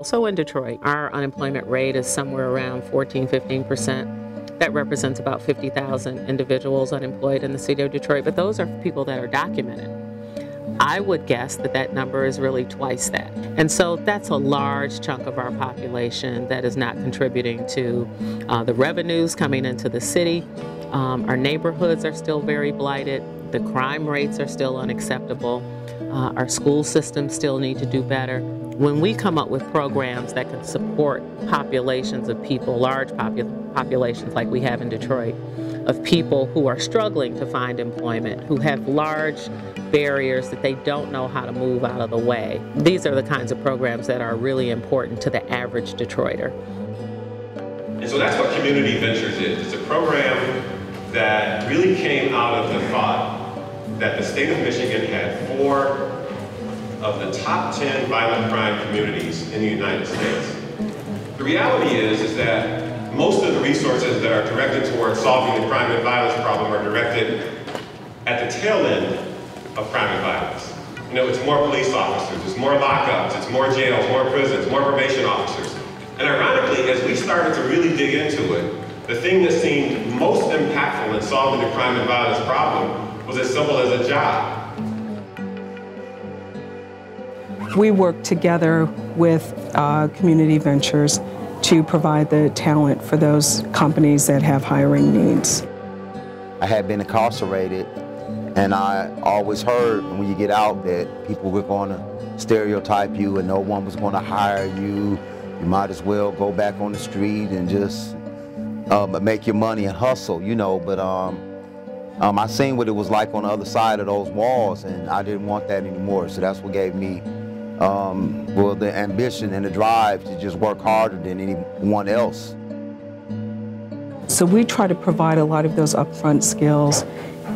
So in Detroit, our unemployment rate is somewhere around 14–15%. That represents about 50,000 individuals unemployed in the city of Detroit, but those are people that are documented. I would guess that that number is really twice that. And so that's a large chunk of our population that is not contributing to the revenues coming into the city. Our neighborhoods are still very blighted. The crime rates are still unacceptable. Our school systems still need to do better. When we come up with programs that can support populations of people, large populations like we have in Detroit, of people who are struggling to find employment, who have large barriers that they don't know how to move out of the way. These are the kinds of programs that are really important to the average Detroiter. And so that's what Community Ventures is. It's a program that really came out of the thought that the state of Michigan had 4 of the top 10 violent crime communities in the United States. The reality is that most of the resources that are directed towards solving the crime and violence problem are directed at the tail end of crime and violence. You know, it's more police officers, it's more lockups, it's more jails, more prisons, more probation officers. And ironically, as we started to really dig into it, the thing that seemed most impactful in solving the crime and violence problem was as simple as a job. We work together with Community Ventures to provide the talent for those companies that have hiring needs. I had been incarcerated, and I always heard when you get out that people were going to stereotype you and no one was going to hire you. You might as well go back on the street and just make your money and hustle, you know. But I seen what it was like on the other side of those walls, and I didn't want that anymore. So that's what gave me well, the ambition and the drive to just work harder than anyone else. So we try to provide a lot of those upfront skills,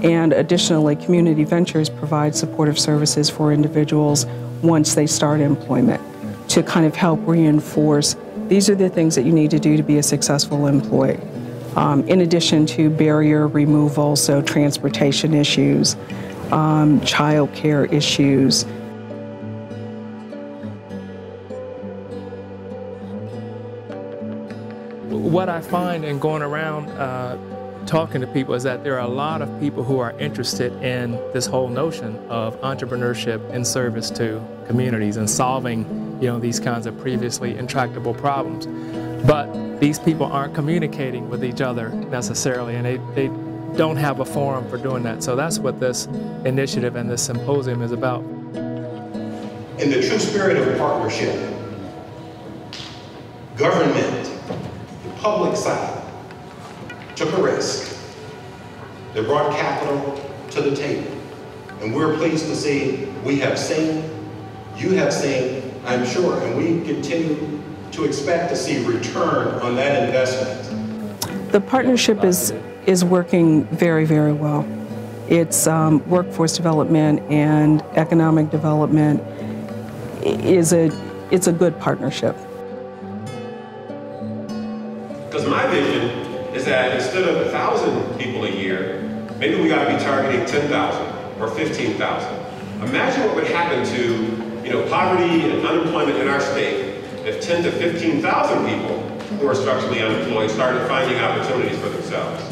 and additionally, Community Ventures provides supportive services for individuals once they start employment to kind of help reinforce these are the things that you need to do to be a successful employee. In addition to barrier removal, so transportation issues, child care issues. What I find in going around talking to people is that there are a lot of people who are interested in this whole notion of entrepreneurship in service to communities and solving, you know, these kinds of previously intractable problems. But these people aren't communicating with each other necessarily, and they don't have a forum for doing that. So that's what this initiative and this symposium is about. In the true spirit of partnership, government, the public side, took a risk. They brought capital to the table. And we're pleased to see we have seen, you have seen, I'm sure, and we continue to expect to see return on that investment. The partnership is working very, very well. It's workforce development and economic development it's a good partnership. Because my vision is that instead of 1,000 people a year, maybe we got to be targeting 10,000 or 15,000. Imagine what would happen to, poverty and unemployment in our state if 10 to 15,000 people who are structurally unemployed started finding opportunities for themselves.